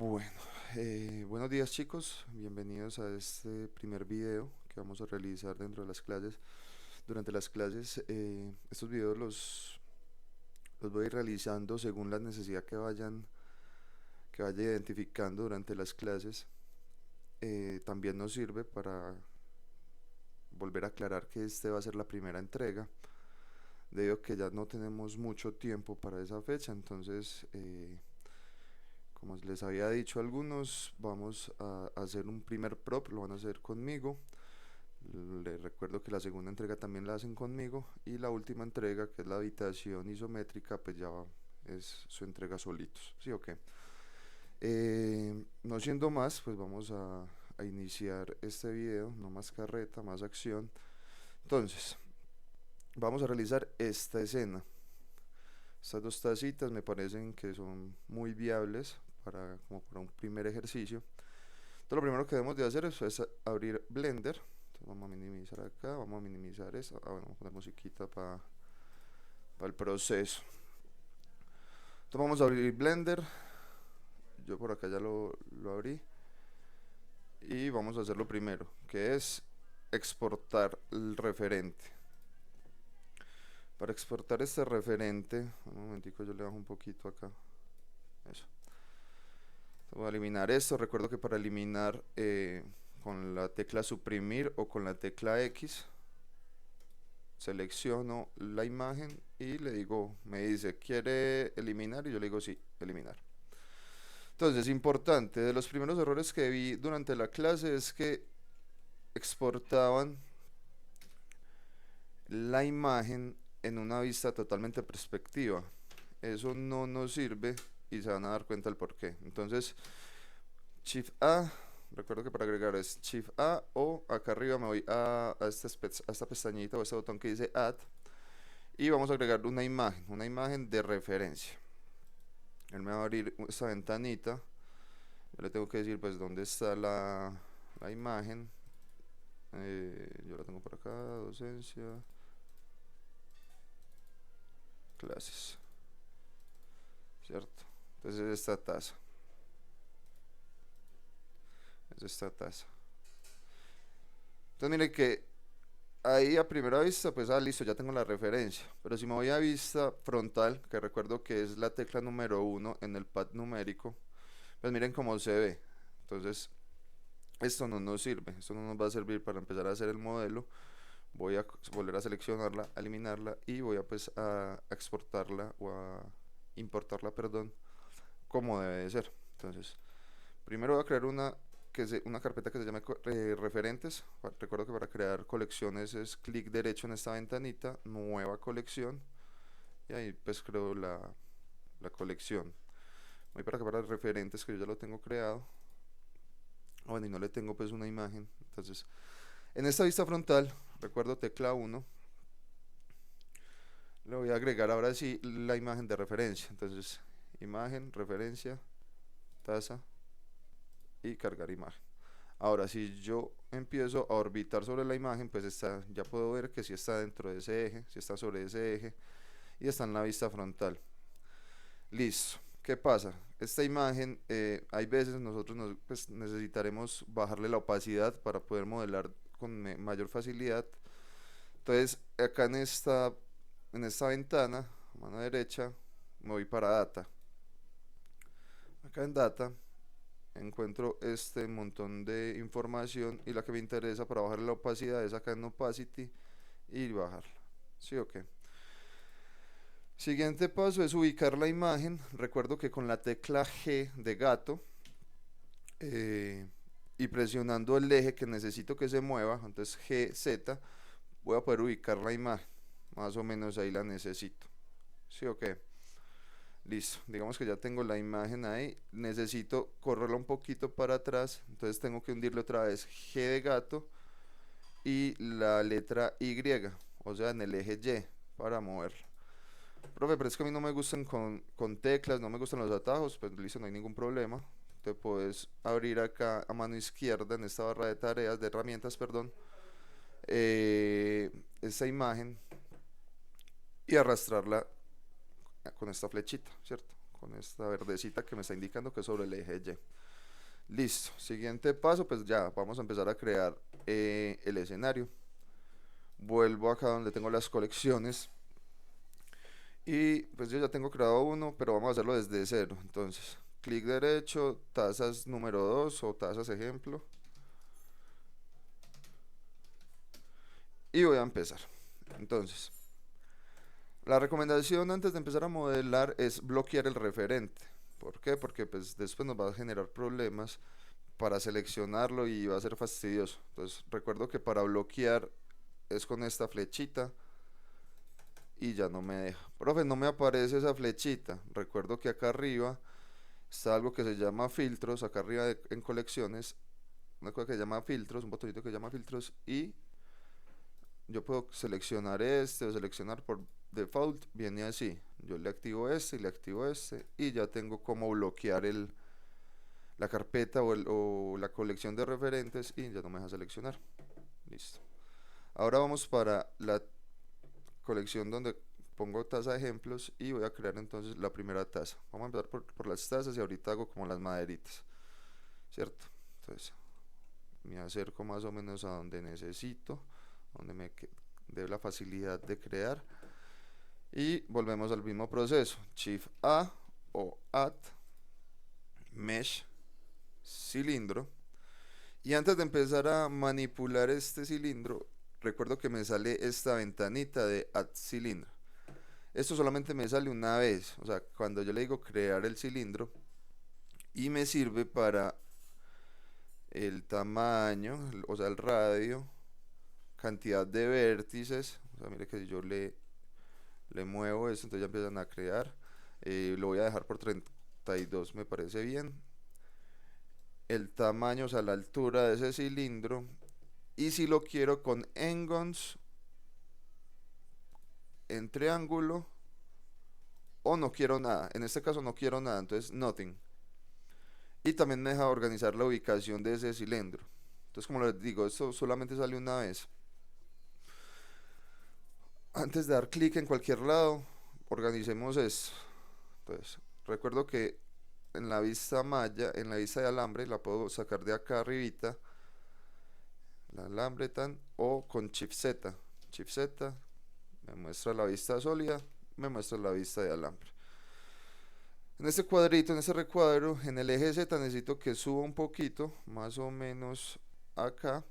Bueno, buenos días chicos, bienvenidos a este primer video que vamos a realizar dentro de las clases. Durante las clases, estos videos los voy a ir realizando según la necesidad que vaya identificando durante las clases. También nos sirve para volver a aclarar que este va a ser la primera entrega, debido a que ya no tenemos mucho tiempo para esa fecha. Entonces, como les había dicho a algunos, vamos a hacer un primer prop, lo van a hacer conmigo. Les recuerdo que la segunda entrega también la hacen conmigo, y la última entrega, que es la habitación isométrica, pues ya es su entrega solitos, ¿sí o qué? No siendo más, pues vamos a iniciar este video, no más carreta, más acción. Entonces, vamos a realizar esta escena. Estas dos tacitas me parecen que son muy viables como para un primer ejercicio. Entonces lo primero que debemos de hacer es abrir Blender. Entonces vamos a minimizar acá, vamos a minimizar eso. Bueno, vamos a poner musiquita para el proceso. Entonces vamos a abrir Blender. Yo por acá ya lo abrí. Y vamos a hacer lo primero, que es exportar el referente. Para exportar este referente, un momentico, yo le bajo un poquito acá. Eso. Voy a eliminar esto. Recuerdo que para eliminar con la tecla suprimir o con la tecla X, selecciono la imagen y le digo, me dice, ¿quiere eliminar? Y yo le digo, sí, eliminar. Entonces, importante, de los primeros errores que vi durante la clase es que exportaban la imagen en una vista totalmente perspectiva. Eso no nos sirve y se van a dar cuenta el por qué. Entonces, Shift A, recuerdo que para agregar es Shift A, o acá arriba me voy a esta pestañita o este botón que dice Add, y vamos a agregar una imagen de referencia. Él me va a abrir esta ventanita. Yo le tengo que decir pues dónde está la imagen. Yo la tengo por acá, docencia, clases, ¿cierto? Entonces es esta taza. Entonces mire que ahí a primera vista, pues listo, ya tengo la referencia. Pero si me voy a vista frontal, que recuerdo que es la tecla número 1 en el pad numérico, pues miren cómo se ve. Entonces, esto no nos sirve, esto no nos va a servir para empezar a hacer el modelo. Voy a volver a seleccionarla, a eliminarla, y voy a pues a exportarla o a importarla, perdón, como debe de ser. Entonces, primero voy a crear una carpeta que se llame referentes. Recuerdo que para crear colecciones es clic derecho en esta ventanita, nueva colección, y ahí pues creo la colección. Voy para acá para referentes, que yo ya lo tengo creado. Bueno, y no le tengo pues una imagen. Entonces, en esta vista frontal, recuerdo tecla 1, le voy a agregar ahora sí la imagen de referencia. Entonces, imagen, referencia, taza y cargar imagen. Ahora, si yo empiezo a orbitar sobre la imagen, pues ya puedo ver que si está dentro de ese eje, si está sobre ese eje, y está en la vista frontal. Listo. ¿Qué pasa? Esta imagen, hay veces nosotros pues, necesitaremos bajarle la opacidad para poder modelar con mayor facilidad. Entonces, acá en esta ventana, mano derecha, me voy para Data. Acá en Data encuentro este montón de información, y la que me interesa para bajar la opacidad es acá en Opacity y bajarla. ¿Sí o qué? Siguiente paso es ubicar la imagen. Recuerdo que con la tecla G de gato, eh, y presionando el eje que necesito que se mueva, entonces GZ, voy a poder ubicar la imagen. Más o menos ahí la necesito. ¿Sí o qué? Listo, digamos que ya tengo la imagen ahí. Necesito correrla un poquito para atrás, entonces tengo que hundirle otra vez G de gato y la letra Y, o sea, en el eje Y, para moverla. Profe, pero es que a mí no me gustan con teclas, no me gustan los atajos. Pues listo, no hay ningún problema. Te puedes abrir acá a mano izquierda en esta barra de tareas, de herramientas, perdón, esta imagen, y arrastrarla con esta flechita, ¿cierto? con esta verdecita que me está indicando que es sobre el eje Y. Listo, siguiente paso, pues ya vamos a empezar a crear el escenario. Vuelvo acá donde tengo las colecciones y pues yo ya tengo creado uno, pero vamos a hacerlo desde cero. Entonces, clic derecho, tazas número 2 o tazas ejemplo, y voy a empezar. Entonces, la recomendación antes de empezar a modelar es bloquear el referente. ¿Por qué? Porque pues después nos va a generar problemas para seleccionarlo y va a ser fastidioso. Entonces recuerdo que para bloquear es con esta flechita y ya no me deja. Profe, no me aparece esa flechita. Recuerdo que acá arriba está algo que se llama filtros, acá arriba en colecciones, una cosa que se llama filtros, un botonito que se llama filtros, y yo puedo seleccionar este o seleccionar por default, viene así. Yo le activo este y le activo este y ya tengo como bloquear la carpeta o la colección de referentes y ya no me deja seleccionar. Listo. Ahora vamos para la colección donde pongo taza de ejemplos y voy a crear entonces la primera taza. Vamos a empezar por las tazas y ahorita hago como las maderitas, ¿cierto? Entonces me acerco más o menos a donde necesito, donde me dé la facilidad de crear y volvemos al mismo proceso. Shift A o Add Mesh cilindro, y antes de empezar a manipular este cilindro recuerdo que me sale esta ventanita de Add cilindro. Esto solamente me sale una vez, o sea, cuando yo le digo crear el cilindro, y me sirve para el tamaño, o sea, el radio, cantidad de vértices. O sea, mire que si yo le muevo esto, entonces ya empiezan a crear. Lo voy a dejar por 32, me parece bien. El tamaño, o sea, la altura de ese cilindro. Y si lo quiero con n-gons en triángulo, o no quiero nada. En este caso no quiero nada, entonces nothing. Y también me deja organizar la ubicación de ese cilindro. Entonces, como les digo, esto solamente sale una vez. Antes de dar clic en cualquier lado, organicemos esto. Entonces, recuerdo que en la vista malla, en la vista de alambre, la puedo sacar de acá arribita, la alambre tan, o con Shift Z. Shift Z me muestra la vista sólida, me muestra la vista de alambre. En este cuadrito, en este recuadro, en el eje Z necesito que suba un poquito, más o menos acá,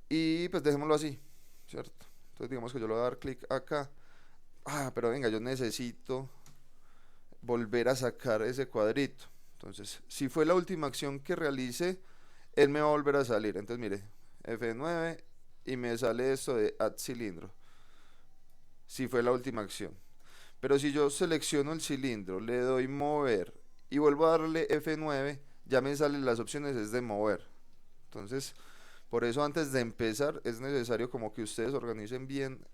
y pues dejémoslo así, ¿cierto? Entonces digamos que yo le voy a dar clic acá. Pero venga, yo necesito volver a sacar ese cuadrito. Entonces, si fue la última acción que realicé, él me va a volver a salir. Entonces, mire, F9 y me sale esto de Add cilindro. Si fue la última acción. Pero si yo selecciono el cilindro, le doy mover y vuelvo a darle F9, ya me salen las opciones es de mover. Entonces, por eso antes de empezar es necesario como que ustedes organicen bien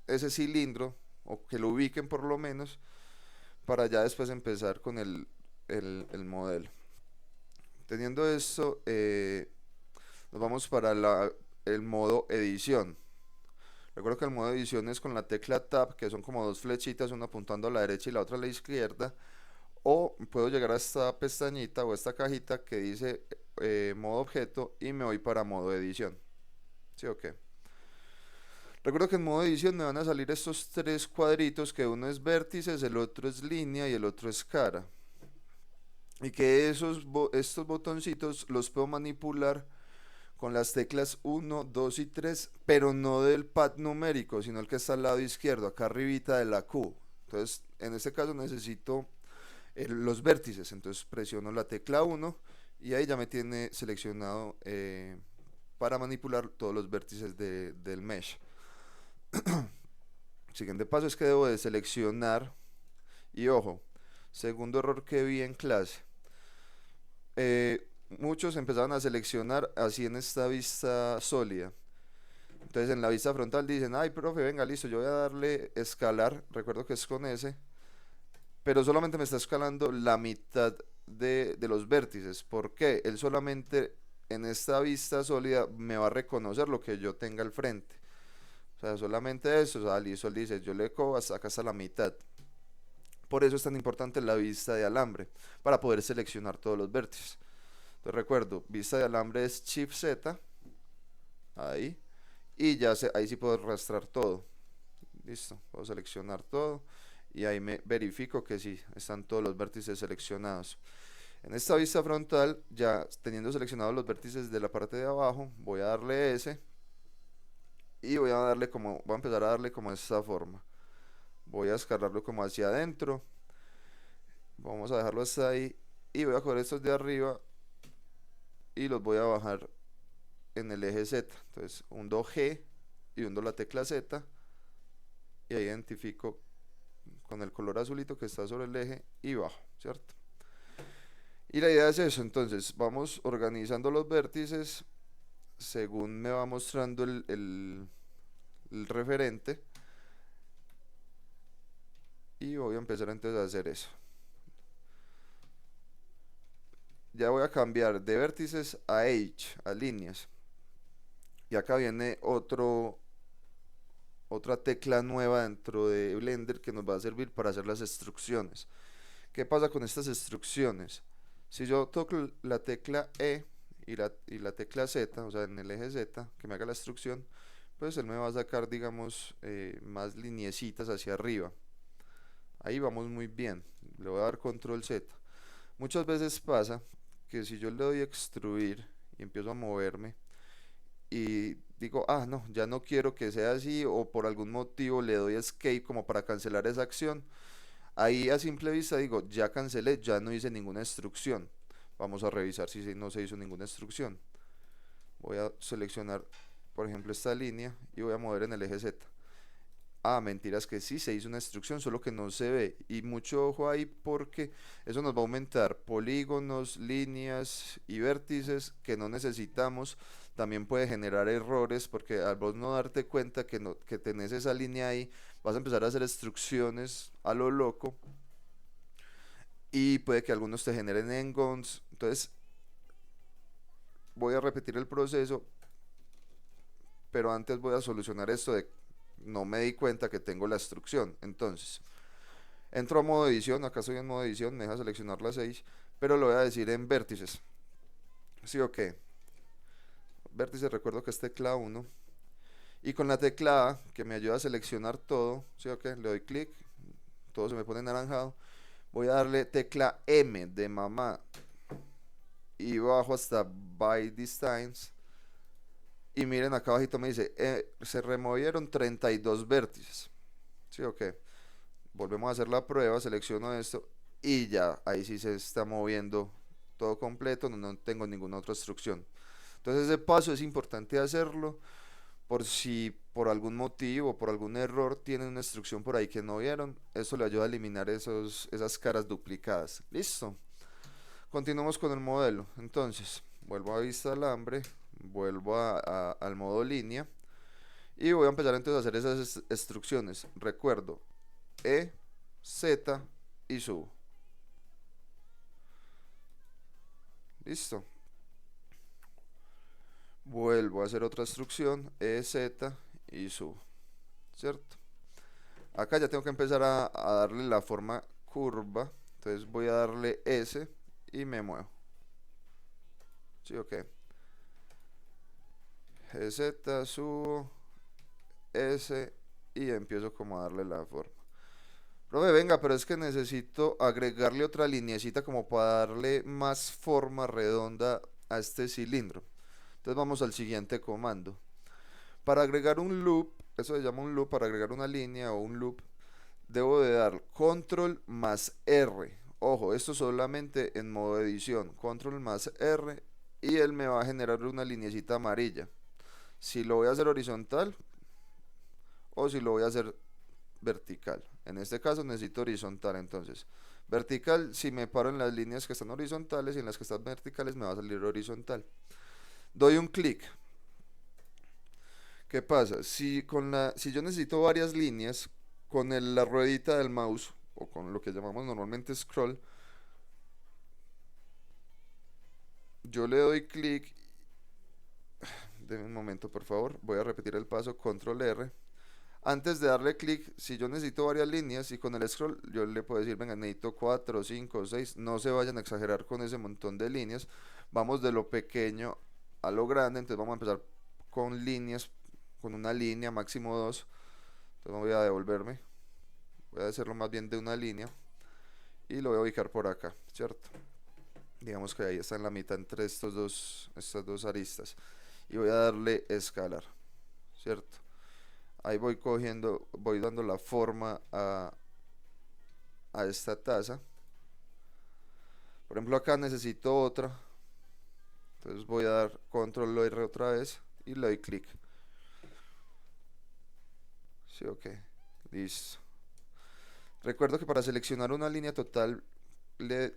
ese cilindro, o que lo ubiquen por lo menos, para ya después empezar con el modelo. Teniendo esto, nos vamos para el modo edición. Recuerdo que el modo edición es con la tecla Tab, que son como dos flechitas, una apuntando a la derecha y la otra a la izquierda. O puedo llegar a esta pestañita o esta cajita que dice modo objeto y me voy para modo edición. ¿Sí o qué? Recuerdo que en modo edición me van a salir estos tres cuadritos, que uno es vértices, el otro es línea y el otro es cara. Y que estos botoncitos los puedo manipular con las teclas 1, 2 y 3, pero no del pad numérico, sino el que está al lado izquierdo, acá arribita de la Q. Entonces, en este caso necesito los vértices, entonces presiono la tecla 1 y ahí ya me tiene seleccionado para manipular todos los vértices del mesh. Siguiente paso es que debo de seleccionar, y ojo, segundo error que vi en clase, muchos empezaron a seleccionar así en esta vista sólida. Entonces en la vista frontal dicen, ay profe, venga, listo, yo voy a darle escalar, recuerdo que es con S, pero solamente me está escalando la mitad de los vértices. ¿Por qué? Él solamente en esta vista sólida me va a reconocer lo que yo tenga al frente. O sea, solamente eso, o sea, listo, él dice, yo le cojo hasta acá hasta la mitad. Por eso es tan importante la vista de alambre, para poder seleccionar todos los vértices. Entonces recuerdo, vista de alambre es Shift Z, ahí, y ya ahí sí puedo arrastrar todo. Listo, puedo seleccionar todo y ahí me verifico que sí, están todos los vértices seleccionados. En esta vista frontal, ya teniendo seleccionados los vértices de la parte de abajo, voy a darle S y voy a empezar a darle como esta forma. Voy a escalarlo como hacia adentro. Vamos a dejarlo hasta ahí y voy a coger estos de arriba y los voy a bajar en el eje Z. Entonces, hundo G y hundo la tecla Z y ahí identifico con el color azulito que está sobre el eje y bajo, ¿cierto? Y la idea es eso, entonces vamos organizando los vértices según me va mostrando el referente y voy a empezar entonces a hacer eso. Ya voy a cambiar de vértices a edge, a líneas. Y acá viene otra tecla nueva dentro de Blender que nos va a servir para hacer las extrusiones. ¿Qué pasa con estas extrusiones? Si yo toco la tecla E y la tecla Z, o sea, en el eje Z, que me haga la extrusión, pues él me va a sacar, digamos, más lineecitas hacia arriba. Ahí vamos muy bien. Le voy a dar control Z. Muchas veces pasa que si yo le doy a extruir y empiezo a moverme y digo, ah, no, ya no quiero que sea así, o por algún motivo le doy escape como para cancelar esa acción, ahí a simple vista digo, ya cancelé, ya no hice ninguna instrucción. Vamos a revisar si no se hizo ninguna instrucción. Voy a seleccionar, por ejemplo, esta línea y voy a mover en el eje Z. Ah, mentiras que sí se hizo una instrucción, solo que no se ve. Y mucho ojo ahí porque eso nos va a aumentar polígonos, líneas y vértices que no necesitamos. También puede generar errores porque al vos no darte cuenta que tenés esa línea ahí, vas a empezar a hacer instrucciones a lo loco y puede que algunos te generen engons. Entonces voy a repetir el proceso, pero antes voy a solucionar esto de no me di cuenta que tengo la instrucción. Entonces entro a modo edición, acá estoy en modo edición, me deja seleccionar las 6, pero lo voy a decir en vértices. ¿Sí o qué? Vértices, recuerdo que es tecla 1. Y con la tecla A, que me ayuda a seleccionar todo, ¿sí o qué? Le doy clic, todo se me pone naranjado. Voy a darle tecla M de mamá y bajo hasta by distance. Y miren acá abajito me dice, se removieron 32 vértices. ¿Sí o qué? Volvemos a hacer la prueba, selecciono esto y ya, ahí sí se está moviendo todo completo, no tengo ninguna otra instrucción. Entonces ese paso es importante hacerlo por si por algún motivo, por algún error tienen una instrucción por ahí que no vieron, eso le ayuda a eliminar esas caras duplicadas. Listo. Continuamos con el modelo. Entonces, vuelvo a vista alambre, vuelvo al modo línea y voy a empezar entonces a hacer esas instrucciones. Recuerdo, E, Z y subo. Listo. Vuelvo a hacer otra instrucción, E, Z y subo. ¿Cierto? Acá ya tengo que empezar a darle la forma curva. Entonces voy a darle S y me muevo. ¿Sí o qué? Z, subo, S y empiezo como a darle la forma. Profe, venga, pero es que necesito agregarle otra lineecita como para darle más forma redonda a este cilindro. Entonces vamos al siguiente comando. Para agregar un loop, eso se llama un loop, para agregar una línea o un loop, debo de dar control más R. Ojo, esto solamente en modo edición. Control más R y él me va a generar una lineecita amarilla. Si lo voy a hacer horizontal o si lo voy a hacer vertical. En este caso necesito horizontal, entonces vertical, si me paro en las líneas que están horizontales y en las que están verticales me va a salir horizontal. Doy un clic. ¿Qué pasa? Si yo necesito varias líneas con la ruedita del mouse o con lo que llamamos normalmente scroll, yo le doy clic. Denme un momento, por favor. Voy a repetir el paso, control R. Antes de darle clic, si yo necesito varias líneas y con el scroll yo le puedo decir, venga, necesito 4, 5, 6, no se vayan a exagerar con ese montón de líneas, vamos de lo pequeño a lo grande, entonces vamos a empezar con líneas, con una línea, máximo dos, entonces no voy a devolverme, voy a hacerlo más bien de una línea y lo voy a ubicar por acá, ¿cierto? Digamos que ahí está en la mitad entre estas dos aristas y voy a darle escalar, ¿cierto? Ahí voy cogiendo, voy dando la forma a esta taza. Por ejemplo, acá necesito otra. Entonces voy a dar control R otra vez y le doy clic. Sí, ok. Listo. Recuerdo que para seleccionar una línea total,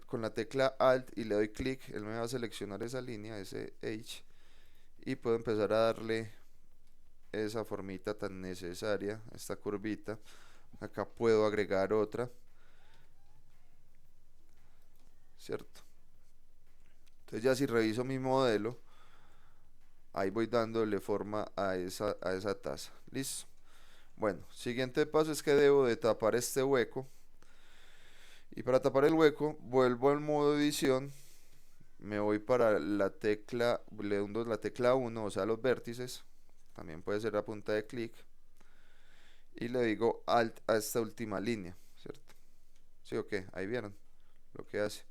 con la tecla Alt y le doy clic, él me va a seleccionar esa línea, ese H. Y puedo empezar a darle esa formita tan necesaria, esta curvita. Acá puedo agregar otra, ¿cierto? Entonces ya si reviso mi modelo, ahí voy dándole forma a esa taza. Listo. Bueno, siguiente paso es que debo de tapar este hueco. Y para tapar el hueco, vuelvo al modo edición. Me voy para la tecla, le hundo la tecla 1, o sea los vértices. También puede ser a punta de clic. Y le digo Alt a esta última línea, ¿cierto? Sí, ok, ahí vieron lo que hace.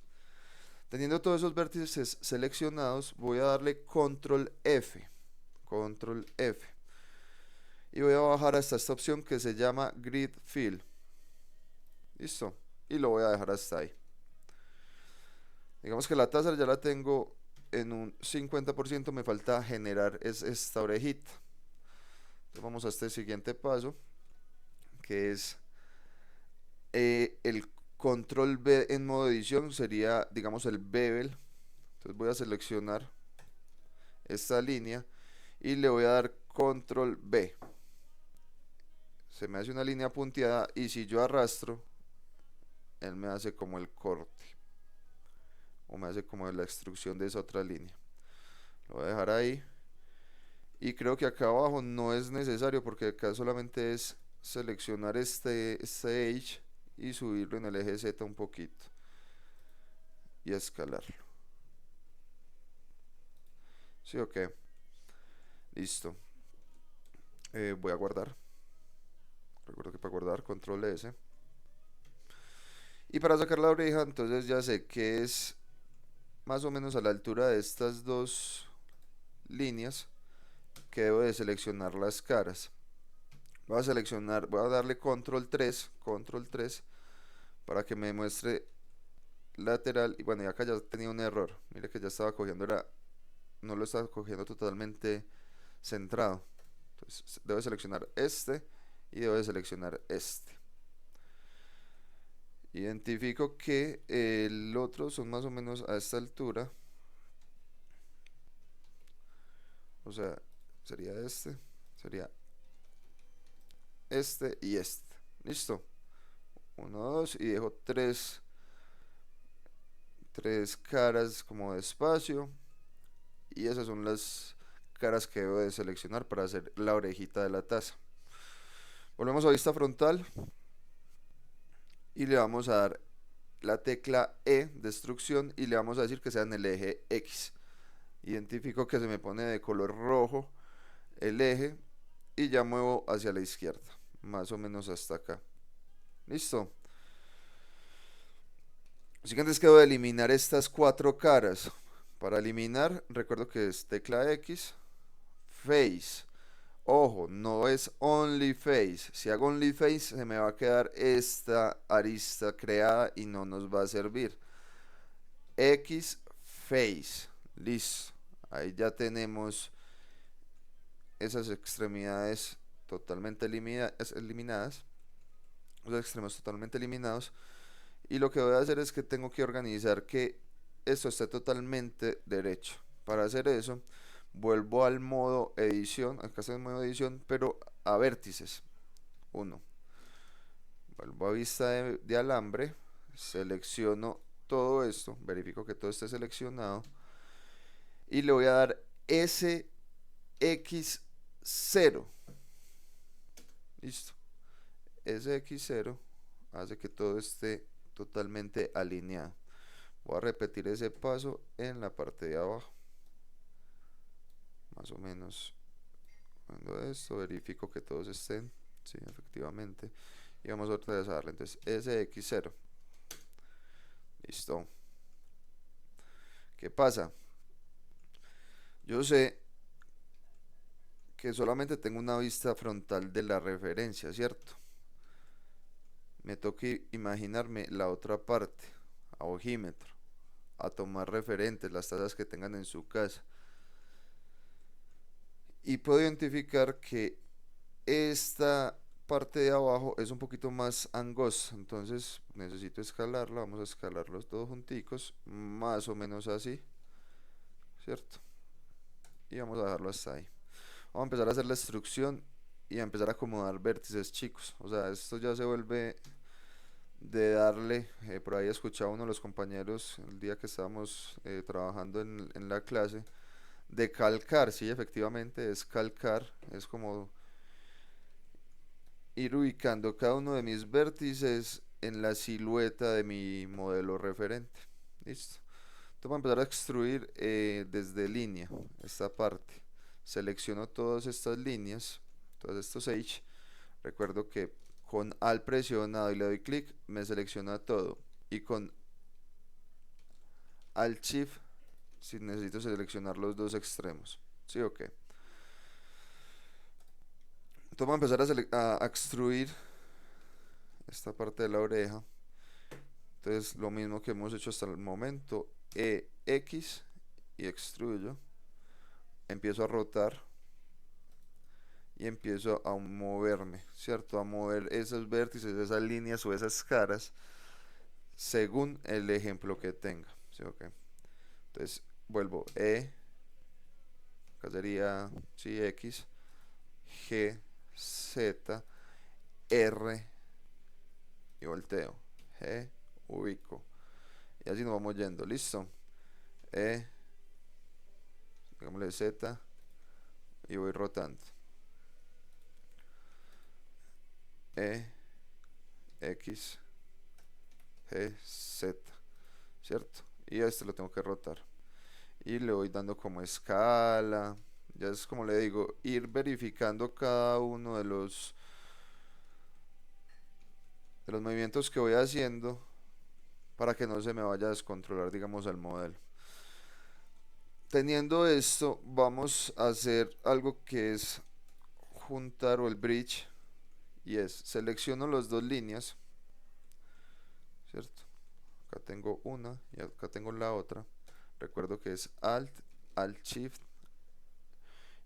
Teniendo todos esos vértices seleccionados, voy a darle Control F. Control F. Y voy a bajar hasta esta opción que se llama Grid Fill. Listo. Y lo voy a dejar hasta ahí. Digamos que la taza ya la tengo en un 50%, me falta generar esta orejita. Entonces vamos a este siguiente paso, que es el control B en modo edición, sería digamos el bevel. Entonces voy a seleccionar esta línea y le voy a dar control B. Se me hace una línea punteada y si yo arrastro, él me hace como el corte o me hace como la extrusión de esa otra línea. Lo voy a dejar ahí y creo que acá abajo no es necesario porque acá solamente es seleccionar este H y subirlo en el eje Z un poquito y escalarlo. Sí, ok, listo. Voy a guardar. Recuerdo que para guardar control S. Y para sacar la oreja, entonces ya sé que es más o menos a la altura de estas dos líneas que debo de seleccionar las caras. Voy a seleccionar, voy a darle control 3 para que me muestre lateral. Y bueno, y acá ya tenía un error. Mire que ya estaba cogiendo, no lo estaba cogiendo totalmente centrado. Entonces debo de seleccionar este y debo de seleccionar este. Identifico que el otro son más o menos a esta altura. O sea, sería este y este. Listo. 1, 2 y dejo tres caras como de espacio. Y esas son las caras que debo de seleccionar para hacer la orejita de la taza. Volvemos a vista frontal y le vamos a dar la tecla E de extrusión y le vamos a decir que sea en el eje X. Identifico que se me pone de color rojo el eje y ya muevo hacia la izquierda, más o menos hasta acá. Listo. Lo siguiente es que debo eliminar estas cuatro caras. Para eliminar, recuerdo que es tecla X, Face. Ojo, no es Only Face. Si hago Only Face, se me va a quedar esta arista creada y no nos va a servir. X Face. Listo. Ahí ya tenemos esas extremidades totalmente eliminadas. Los extremos totalmente eliminados. Y lo que voy a hacer es que tengo que organizar que esto esté totalmente derecho. Para hacer eso, vuelvo al modo edición. Acá está en modo edición, pero a vértices. 1. Vuelvo a vista de alambre. Selecciono todo esto. Verifico que todo esté seleccionado. Y le voy a dar SX0. Listo. Ese X0 hace que todo esté totalmente alineado. Voy a repetir ese paso en la parte de abajo. Más o menos cuando esto, verifico que todos estén. Sí, efectivamente. Y vamos otra vez a darle. Entonces, SX0. Listo. ¿Qué pasa? Yo sé que solamente tengo una vista frontal de la referencia, ¿cierto? Me toca imaginarme la otra parte, a ojímetro, a tomar referentes, las tasas que tengan en su casa. Y puedo identificar que esta parte de abajo es un poquito más angosta, entonces necesito escalarla. Vamos a escalarlos todos junticos, más o menos así, ¿cierto? Y vamos a dejarlo hasta ahí. Vamos a empezar a hacer la extrusión y a empezar a acomodar vértices, chicos. O sea, esto ya se vuelve de darle, por ahí escuchaba uno de los compañeros el día que estábamos trabajando en la clase, de calcar. Sí, efectivamente es calcar, es como ir ubicando cada uno de mis vértices en la silueta de mi modelo referente. Listo. Entonces voy a empezar a extruir desde línea esta parte. Selecciono todas estas líneas, todos estos H. Recuerdo que con Alt presionado y le doy clic, me selecciona todo. Y con Alt Shift, si necesito seleccionar los dos extremos. ¿Sí o qué? Entonces voy a empezar a extruir esta parte de la oreja. Entonces lo mismo que hemos hecho hasta el momento. X y extruyo. Empiezo a rotar y empiezo a moverme, ¿cierto? A mover esos vértices, esas líneas o esas caras según el ejemplo que tenga. ¿Sí? Okay. Entonces vuelvo acá sería sí, X, G, Z, R y volteo. G, ubico. Y así nos vamos yendo, listo. Digámosle Z y voy rotando. X, G, Z, ¿cierto? Y este lo tengo que rotar. Y le voy dando como escala. Ya es como le digo, ir verificando cada uno de los movimientos que voy haciendo para que no se me vaya a descontrolar, digamos, el modelo. Teniendo esto, vamos a hacer algo que es juntar o el bridge, y es selecciono las dos líneas, ¿cierto? Acá tengo una y acá tengo la otra. Recuerdo que es Alt Shift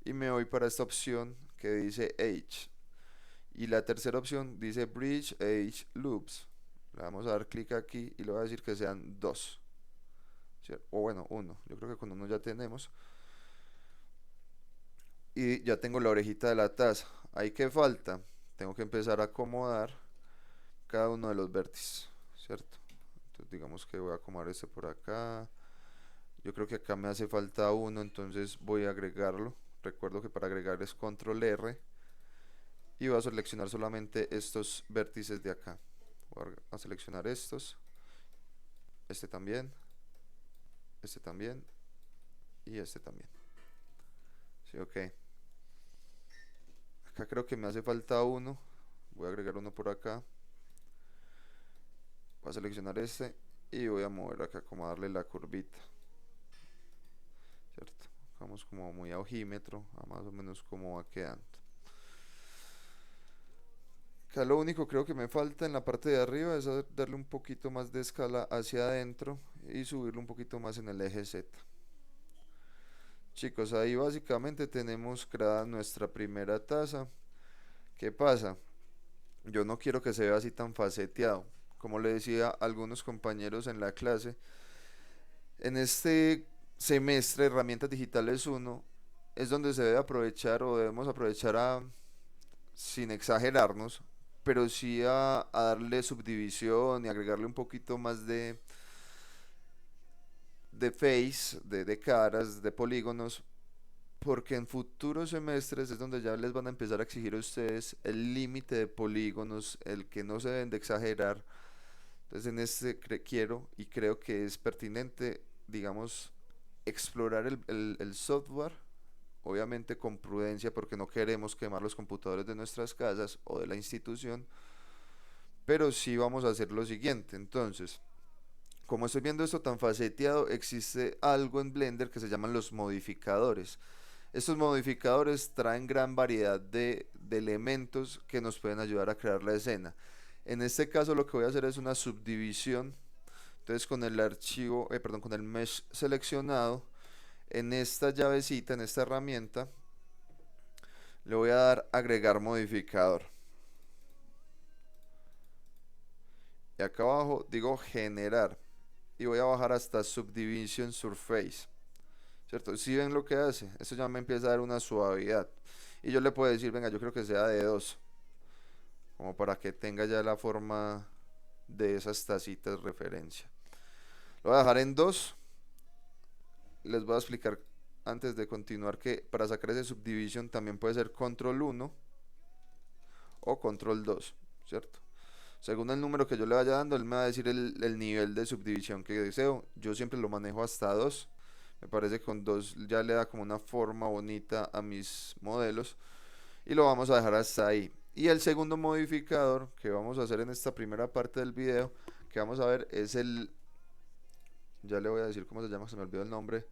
y me voy para esta opción que dice H. Y la tercera opción dice Bridge H Loops. Le vamos a dar clic aquí y le voy a decir que sean dos. ¿Cierto? O bueno, uno. Yo creo que con uno ya tenemos. Y ya tengo la orejita de la taza. Ahí que falta. Tengo que empezar a acomodar cada uno de los vértices. ¿Cierto? Entonces digamos que voy a acomodar este por acá. Yo creo que acá me hace falta uno, entonces voy a agregarlo. Recuerdo que para agregar es control R. Y voy a seleccionar solamente estos vértices de acá. Voy a seleccionar estos. Este también. Este también. Y este también. Sí, ok. Acá creo que me hace falta uno. Voy a agregar uno por acá. Voy a seleccionar este. Y voy a mover acá como a darle la curvita. ¿Cierto? Vamos como muy a ojímetro. A más o menos como va quedando. Acá lo único creo que me falta en la parte de arriba es darle un poquito más de escala hacia adentro y subirlo un poquito más en el eje Z. Chicos, ahí básicamente tenemos creada nuestra primera taza. ¿Qué pasa? Yo no quiero que se vea así tan faceteado. Como le decía a algunos compañeros en la clase, en este semestre Herramientas Digitales 1 es donde se debe aprovechar o debemos aprovechar sin exagerarnos, pero sí a darle subdivisión y agregarle un poquito más de face, de caras, de polígonos, porque en futuros semestres es donde ya les van a empezar a exigir a ustedes el límite de polígonos, el que no se deben de exagerar. Entonces en este quiero y creo que es pertinente, digamos, explorar el software, obviamente con prudencia porque no queremos quemar los computadores de nuestras casas o de la institución, pero sí vamos a hacer lo siguiente. Entonces, como estoy viendo esto tan faceteado, existe algo en Blender que se llaman los modificadores. Estos modificadores traen gran variedad de elementos que nos pueden ayudar a crear la escena. En este caso lo que voy a hacer es una subdivisión. Entonces con el archivo, perdón, con el mesh seleccionado, en esta llavecita, en esta herramienta, le voy a dar agregar modificador. Y acá abajo digo generar. Y voy a bajar hasta Subdivision Surface. ¿Cierto? Si ven lo que hace, esto ya me empieza a dar una suavidad. Y yo le puedo decir, venga, yo creo que sea de 2. Como para que tenga ya la forma de esas tacitas de referencia. Lo voy a dejar en 2. Les voy a explicar antes de continuar que para sacar ese subdivision también puede ser control 1 o control 2, ¿cierto? Según el número que yo le vaya dando, él me va a decir el nivel de subdivisión que deseo. Yo siempre lo manejo hasta 2. Me parece que con 2 ya le da como una forma bonita a mis modelos. Y lo vamos a dejar hasta ahí. Y el segundo modificador que vamos a hacer en esta primera parte del video, que vamos a ver, es el... Ya le voy a decir cómo se llama, se me olvidó el nombre.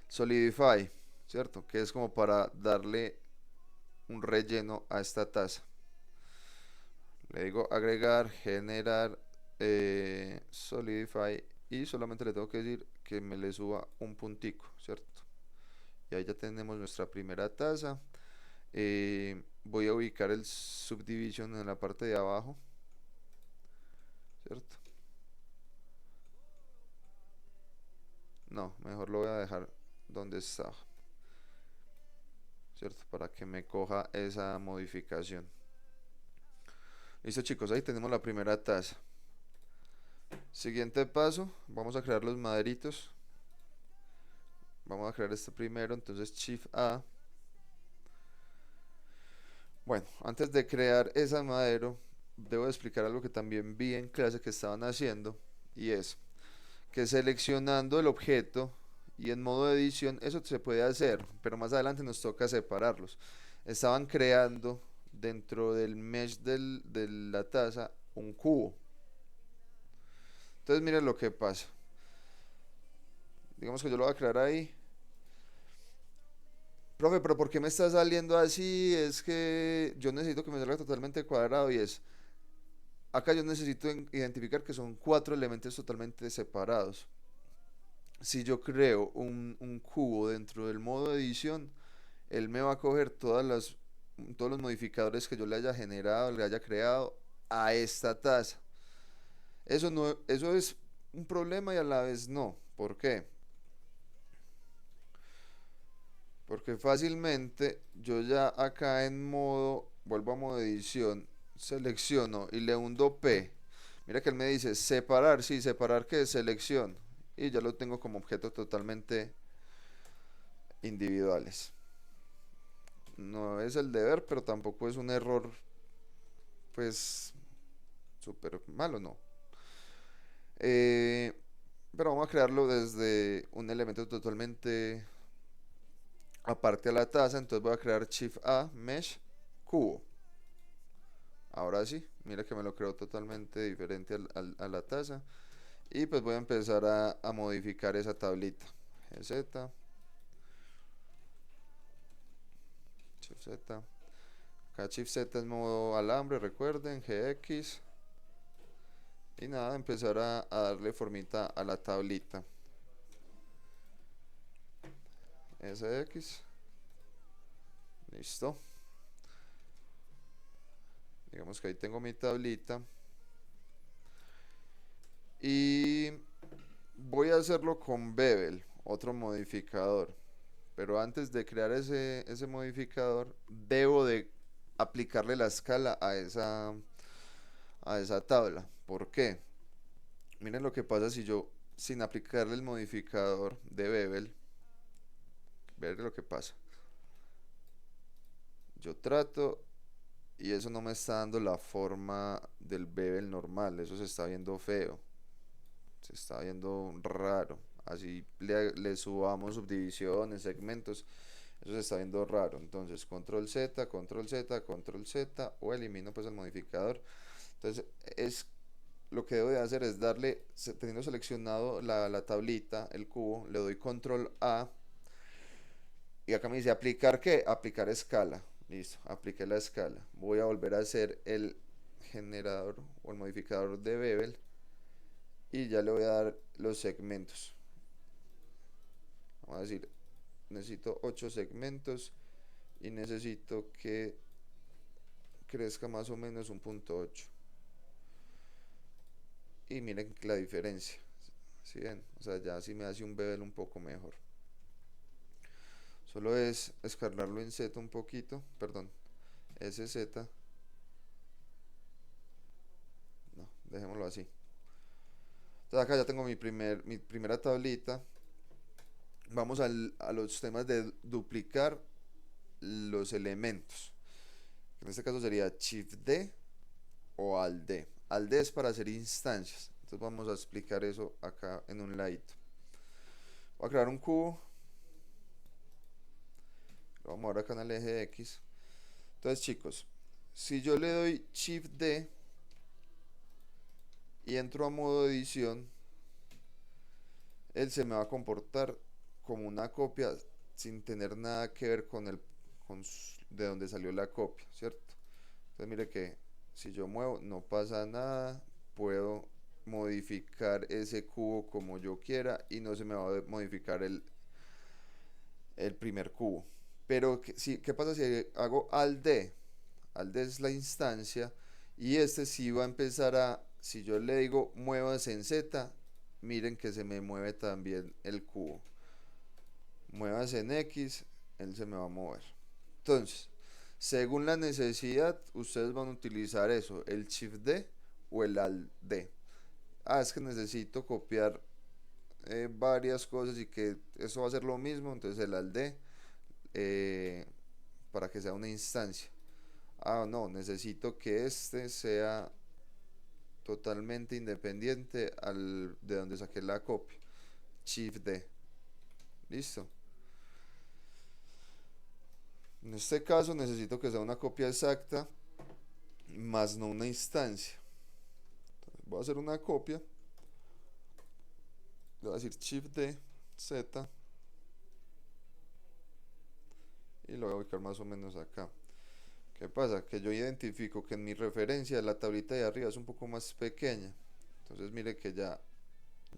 Solidify, ¿cierto? Que es como para darle un relleno a esta taza. Le digo agregar, generar, Solidify y solamente le tengo que decir que me le suba un puntico, ¿cierto? Y ahí ya tenemos nuestra primera taza. Voy a ubicar el subdivision en la parte de abajo, ¿cierto? No, mejor lo voy a dejar donde está, ¿cierto? Para que me coja esa modificación. Listo chicos, ahí tenemos la primera taza. Siguiente paso, vamos a crear los maderitos. Vamos a crear este primero, entonces Shift A. Bueno, antes de crear ese madero, debo explicar algo que también vi en clase que estaban haciendo, y es que seleccionando el objeto y en modo de edición, eso se puede hacer, pero más adelante nos toca separarlos. Estaban creando dentro del mesh de la taza un cubo. Entonces miren lo que pasa. Digamos que yo lo voy a crear ahí. Profe, pero ¿por qué me está saliendo así? Es que yo necesito que me salga totalmente cuadrado y es... Acá yo necesito identificar que son 4 elementos totalmente separados. Si yo creo un cubo dentro del modo de edición, él me va a coger todos los modificadores que yo le haya generado, le haya creado a esta taza. Eso, no, eso es un problema y a la vez no. ¿Por qué? Porque fácilmente yo ya acá en modo, vuelvo a modo edición, selecciono y le hundo P. Mira que él me dice separar, sí, separar que es selección. Y ya lo tengo como objetos totalmente individuales. No es el deber, pero tampoco es un error, pues, súper malo, no. Eh, pero vamos a crearlo desde un elemento totalmente aparte a la taza. Entonces voy a crear Shift A, Mesh, Cubo. Ahora sí, mira que me lo creo totalmente diferente a la taza. Y pues voy a empezar a modificar esa tablita. GZ, Shift Z. Acá Shift Z es modo alambre, recuerden, GX. Y nada, empezar a darle formita a la tablita. SX. Listo. Digamos que ahí tengo mi tablita. Y voy a hacerlo con Bevel, otro modificador. Pero antes de crear ese modificador, debo de aplicarle la escala a esa tabla. ¿Por qué? Miren lo que pasa si yo, sin aplicarle el modificador de Bevel, ver lo que pasa. yo trato y eso no me está dando la forma del bevel normal, eso se está viendo feo, se está viendo raro. Así le subamos subdivisiones, segmentos, eso se está viendo raro. Entonces, control Z, control Z, control Z, o elimino pues el modificador. Entonces, es lo que debo de hacer es darle, teniendo seleccionado la tablita, el cubo, le doy control A y acá me dice aplicar qué, aplicar escala. Listo, apliqué la escala. Voy a volver a hacer el generador o el modificador de bevel y ya le voy a dar los segmentos. Vamos a decir, necesito 8 segmentos y necesito que crezca más o menos un punto 8. Y miren la diferencia. ¿Sí ven? O sea, ya sí me hace un bevel un poco mejor. Solo es escalarlo en Z un poquito, perdón, SZ. No, dejémoslo así. Entonces acá ya tengo mi primera tablita. Vamos a los temas de duplicar los elementos. En este caso sería Shift D o Alt D. Alt D es para hacer instancias. Entonces vamos a explicar eso acá en un ladito. Voy a crear un cubo. Lo vamos a mover acá en el eje X. Entonces, chicos, si yo le doy Shift D y entro a modo edición, él se me va a comportar como una copia sin tener nada que ver con de donde salió la copia, ¿cierto? Entonces mire que si yo muevo no pasa nada, puedo modificar ese cubo como yo quiera y no se me va a modificar el primer cubo. Pero ¿qué pasa si hago Alt D? Alt D es la instancia y este sí va a empezar si yo le digo muévase en Z, miren que se me mueve también el cubo. Muévase en X, él se me va a mover. Entonces, según la necesidad, ustedes van a utilizar eso, el Shift D o el Alt D. Es que necesito copiar varias cosas y que eso va a ser lo mismo, entonces el Alt D para que sea una instancia. No, necesito que este sea totalmente independiente de donde saqué la copia. Shift D. Listo. En este caso necesito que sea una copia exacta, más no una instancia. Entonces voy a hacer una copia. Le voy a decir Shift D, Z. Y lo voy a ubicar más o menos acá. ¿Qué pasa? Que yo identifico que en mi referencia la tablita de arriba es un poco más pequeña. Entonces mire que ya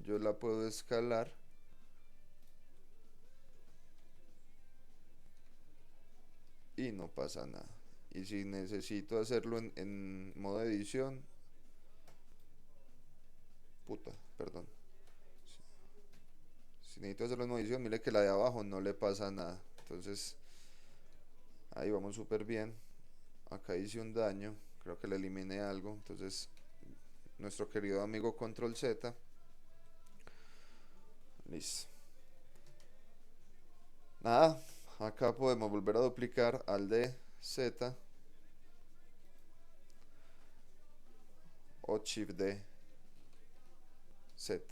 yo la puedo escalar. Y no pasa nada. Y si necesito hacerlo en modo edición, perdón. Si necesito hacerlo en modo edición, mire que la de abajo no le pasa nada. Entonces, ahí vamos súper bien. Acá hice un daño, creo que le eliminé algo. Entonces, nuestro querido amigo Control Z. Listo. Nada, acá podemos volver a duplicar al de Z o Shift D Z.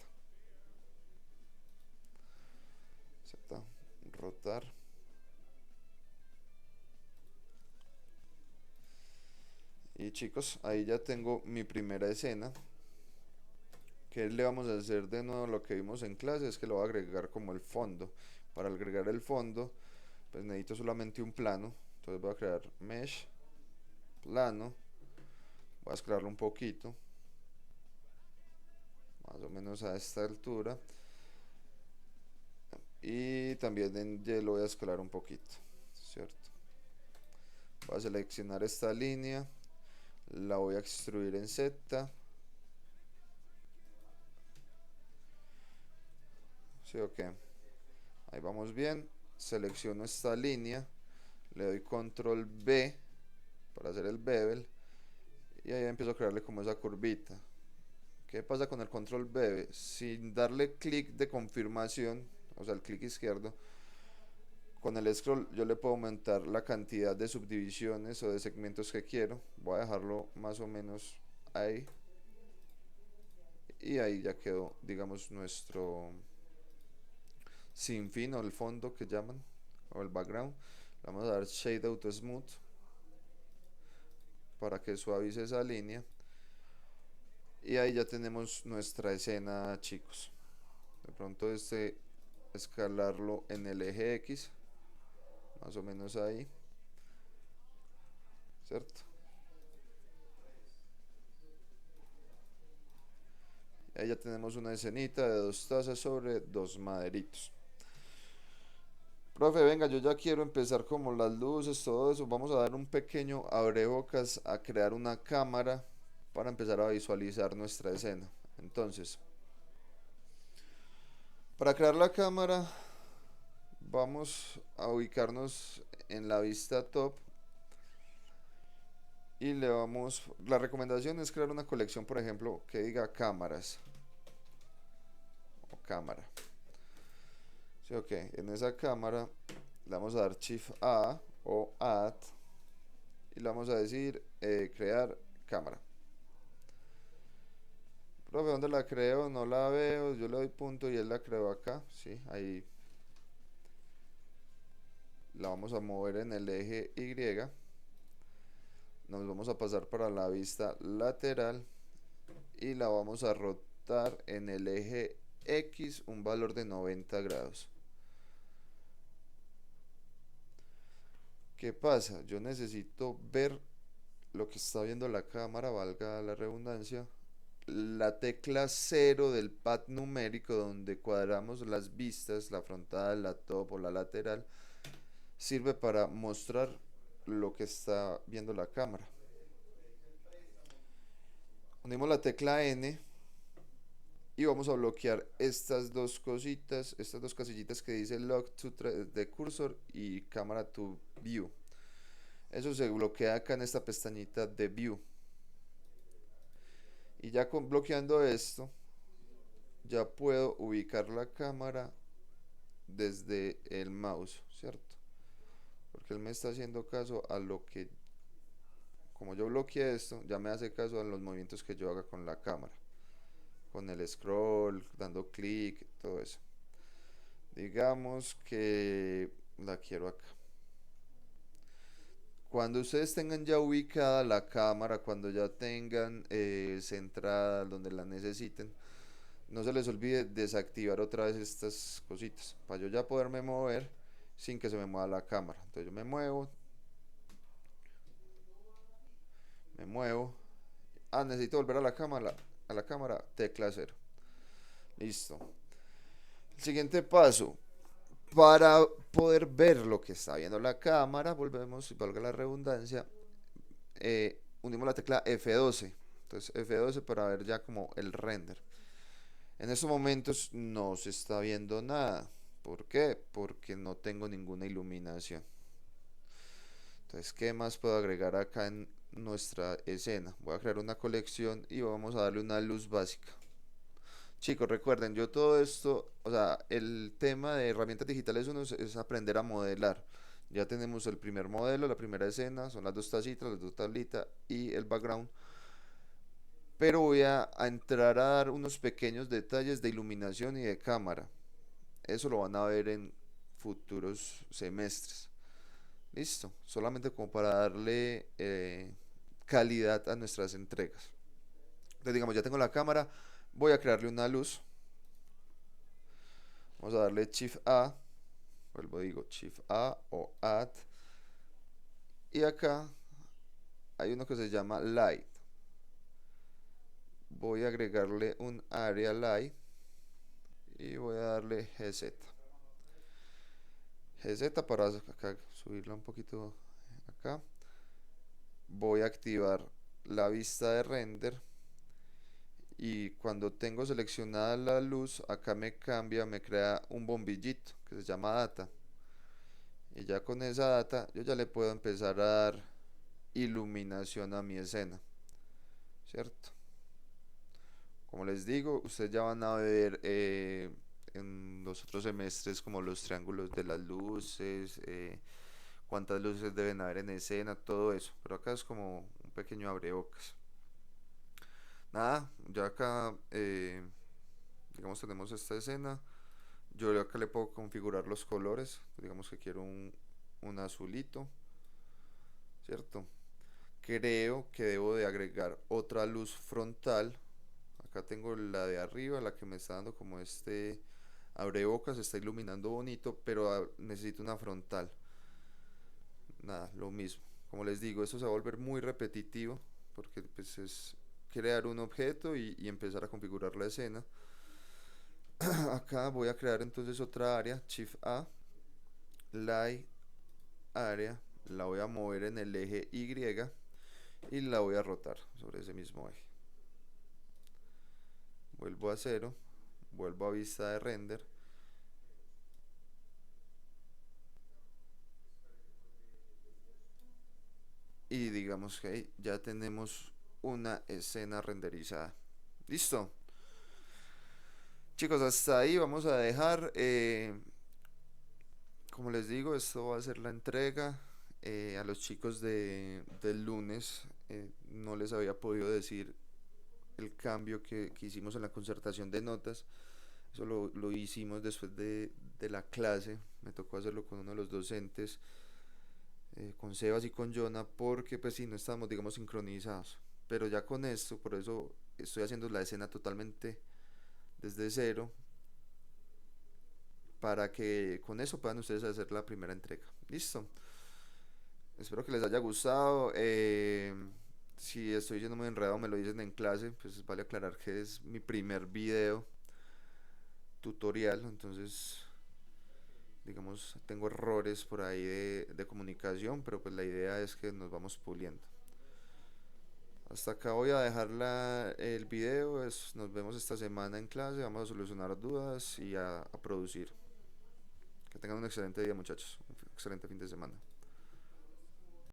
Z, rotar. Y chicos, ahí ya tengo mi primera escena. ¿Qué le vamos a hacer de nuevo? Lo que vimos en clase es que lo voy a agregar como el fondo. Para agregar el fondo, pues necesito solamente un plano. Entonces voy a crear mesh, plano. Voy a escalarlo un poquito, más o menos a esta altura. Y también en Y lo voy a escalar un poquito, ¿cierto? Voy a seleccionar esta línea, la voy a extruir en Z. ¿Sí o qué? Ahí vamos bien. Selecciono esta línea, le doy control B para hacer el bevel y ahí empiezo a crearle como esa curvita. ¿Qué pasa con el control B? Sin darle clic de confirmación, o sea el clic izquierdo, Con el scroll yo le puedo aumentar la cantidad de subdivisiones o de segmentos que quiero. Voy a dejarlo más o menos ahí. Y ahí ya quedó, digamos, nuestro sinfín o el fondo que llaman, o el background. Le vamos a dar Shade Auto Smooth para que suavice esa línea. Y ahí ya tenemos nuestra escena, chicos. De pronto escalarlo en el eje X, más o menos ahí, ¿cierto? Y ahí ya tenemos una escenita de 2 tazas sobre 2 maderitos. Profe, venga, yo ya quiero empezar como las luces, todo eso. Vamos a dar un pequeño abrebocas a crear una cámara para empezar a visualizar nuestra escena. Entonces, para crear la cámara, vamos a ubicarnos en la vista top y le vamos. La recomendación es crear una colección, por ejemplo, que diga cámaras o cámara. Sí, ok, en esa cámara le vamos a dar Shift A o Add y le vamos a decir crear cámara. Profe, ¿dónde la creo? No la veo. Yo le doy punto y él la creó acá. Sí, ahí la vamos a mover en el eje Y. Nos vamos a pasar para la vista lateral y la vamos a rotar en el eje X un valor de 90 grados. ¿Qué pasa? Yo necesito ver lo que está viendo la cámara, valga la redundancia. La tecla 0 del pad numérico donde cuadramos las vistas, la frontal, la top o la lateral, sirve para mostrar lo que está viendo la cámara. Unimos la tecla N y vamos a bloquear estas dos cositas, estas dos casillitas que dice Lock to the Cursor y Camera to View. Eso se bloquea acá en esta pestañita de View. Y ya bloqueando esto, ya puedo ubicar la cámara desde el mouse, ¿cierto? Porque él me está haciendo caso a lo que, como yo bloqueé esto, ya me hace caso a los movimientos que yo haga con la cámara, con el scroll, dando clic, todo eso. Digamos que la quiero acá. Cuando ustedes tengan ya ubicada la cámara, cuando ya tengan centrada donde la necesiten, no se les olvide desactivar otra vez estas cositas para yo ya poderme mover sin que se me mueva la cámara. Entonces yo me muevo. Ah, necesito volver a la cámara, tecla 0. Listo. El siguiente paso, para poder ver lo que está viendo la cámara, volvemos, valga la redundancia, unimos la tecla F12. Entonces F12 para ver ya como el render. En estos momentos no se está viendo nada. ¿Por qué? Porque no tengo ninguna iluminación. Entonces, ¿qué más puedo agregar acá en nuestra escena? Voy a crear una colección y vamos a darle una luz básica. Chicos, recuerden, yo todo esto, o sea, el tema de herramientas digitales uno es aprender a modelar. Ya tenemos el primer modelo, la primera escena, son las dos tacitas, las dos tablitas y el background. Pero voy a entrar a dar unos pequeños detalles de iluminación y de cámara. Eso lo van a ver en futuros semestres. Listo, solamente como para darle calidad a nuestras entregas. Entonces digamos, ya tengo la cámara, voy a crearle una luz. Vamos a darle Shift A, vuelvo digo Shift A o Add. Y acá hay uno que se llama Light. Voy a agregarle un Area Light y voy a darle GZ. GZ para acá, subirla un poquito acá. Voy a activar la vista de render y cuando tengo seleccionada la luz acá me cambia, me crea un bombillito que se llama data y ya con esa data yo ya le puedo empezar a dar iluminación a mi escena, ¿cierto? Como les digo, ustedes ya van a ver en los otros semestres, como los triángulos de las luces, cuántas luces deben haber en escena, todo eso. Pero acá es como un pequeño abrebocas. Nada, ya acá, digamos, tenemos esta escena. Yo acá le puedo configurar los colores. Digamos que quiero un azulito, ¿cierto? Creo que debo de agregar otra luz frontal. Acá tengo la de arriba, la que me está dando como este abrebocas, está iluminando bonito, pero necesito una frontal. Nada, lo mismo. Como les digo, eso se va a volver muy repetitivo porque pues es crear un objeto y empezar a configurar la escena. Acá voy a crear entonces otra área, Shift A, Light Area, la voy a mover en el eje Y y la voy a rotar sobre ese mismo eje. Vuelvo a cero, vuelvo a vista de render y digamos que ya tenemos una escena renderizada. Listo. Chicos, hasta ahí vamos a dejar. Como les digo, esto va a ser la entrega a los chicos del lunes. No les había podido decir el cambio que hicimos en la concertación de notas. Eso lo hicimos después de la clase. Me tocó hacerlo con uno de los docentes, con Sebas y con Jonah, porque pues sí, no estábamos, digamos, sincronizados. Pero ya con esto, por eso estoy haciendo la escena totalmente desde cero, para que con eso puedan ustedes hacer la primera entrega. Listo. Espero que les haya gustado. Si estoy yendo muy enredado, me lo dicen en clase. Pues vale aclarar que es mi primer video tutorial. Entonces, digamos, tengo errores por ahí de comunicación, pero pues la idea es que nos vamos puliendo. Hasta acá voy a dejar el video. Nos vemos esta semana en clase. Vamos a solucionar dudas y a producir. Que tengan un excelente día, muchachos. Un excelente fin de semana.